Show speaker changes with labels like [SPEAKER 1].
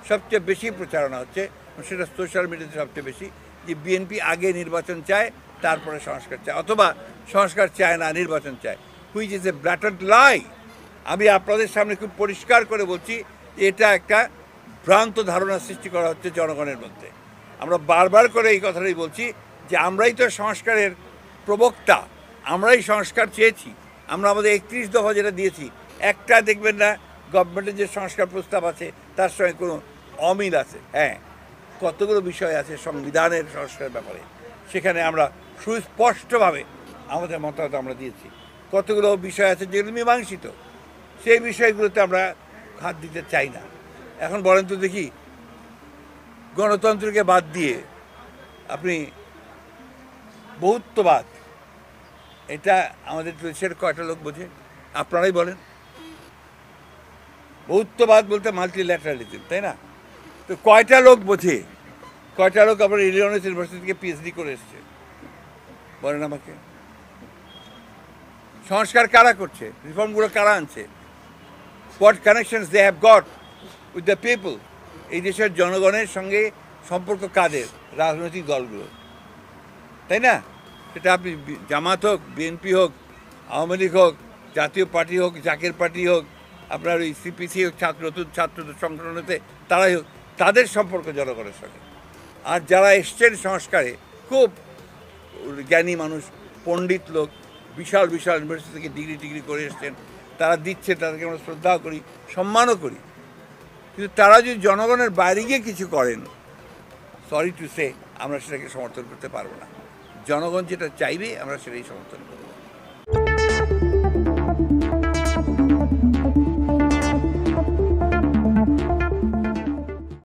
[SPEAKER 1] সবচেয়ে বেশি প্রচারণা হচ্ছে, সেটা সোশ্যাল মিডিয়াতে সবচেয়ে বেশি, যে বিএনপি আগে নির্বাচন চায় তারপরে সংস্কার চায়, অথবা সংস্কার চায় না নির্বাচন চায়, হুইচ ইজ এ ব্ল্যাটান্ট লাই। আমি আপনাদের সামনে খুব পরিষ্কার করে বলছি যে এটা একটা ভ্রান্ত ধারণা সৃষ্টি করা হচ্ছে জনগণের মধ্যে। আমরা বারবার করে এই কথাটাই বলছি যে আমরাই তো সংস্কারের প্রবক্তা, আমরাই সংস্কার চেয়েছি। আমরা আমাদের 31 দফা যেটা দিয়েছি, একটা দেখবেন না গভর্নমেন্টের যে সংস্কার প্রস্তাব আছে তার সঙ্গে কোনো অমিল আছে। হ্যাঁ, কতগুলো বিষয় আছে সংবিধানের সংস্কারের ব্যাপারে, সেখানে আমরা সুস্পষ্টভাবে আমাদের মতামত আমরা দিয়েছি। কতগুলো বিষয় আছে যেগুলো মীমাংসিত, সেই বিষয়গুলোতে আমরা হাত দিতে চাই না। এখন বলেন তো দেখি, গণতন্ত্রকে বাদ দিয়ে আপনি বহুত্ববাদ, এটা আমাদের দেশের কয়টা লোক বোঝে? আপনারাই বলেন। বহুত্ববাদ বলতে মাল্টিল্যাটারালিজম, তাই না? তো কয়টা লোক বোঝে? কয়টা লোক আপনার ইলিনয়েস ইউনিভার্সিটি থেকে পিএইচডি করে এসছে? বলেন আমাকে। সংস্কার কারা করছে? রিফর্মগুলো কারা আনছে? What connections they have got with the people? এই দেশের জনগণের সঙ্গে সম্পর্ক কাদের? রাজনৈতিক দলগুলো, তাই না? সেটা আপনি জামাত হোক, বিএনপি হোক, আওয়ামী লীগ হোক, জাতীয় পার্টি হোক, জাকের পার্টি হোক, আপনার ওই সিপিসি হোক, নতুন ছাত্র সংগঠনতে তারাই হোক, তাদের সম্পর্ক জনগণের সঙ্গে। আর যারা এসছেন সংস্কারে, খুব জ্ঞানী মানুষ, পণ্ডিত লোক, বিশাল বিশাল ইউনিভার্সিটি থেকে ডিগ্রি করে এসছেন, তারা দিচ্ছে, তাদেরকে আমরা শ্রদ্ধাও করি, সম্মানও করি। কিন্তু তারা যদি জনগণের বাইরে গিয়ে কিছু করেন, সরি টু সে, আমরা সেটাকে সমর্থন করতে পারবো না। জনগণ যেটা চাইবে আমরা সেটাই সমর্থন করব।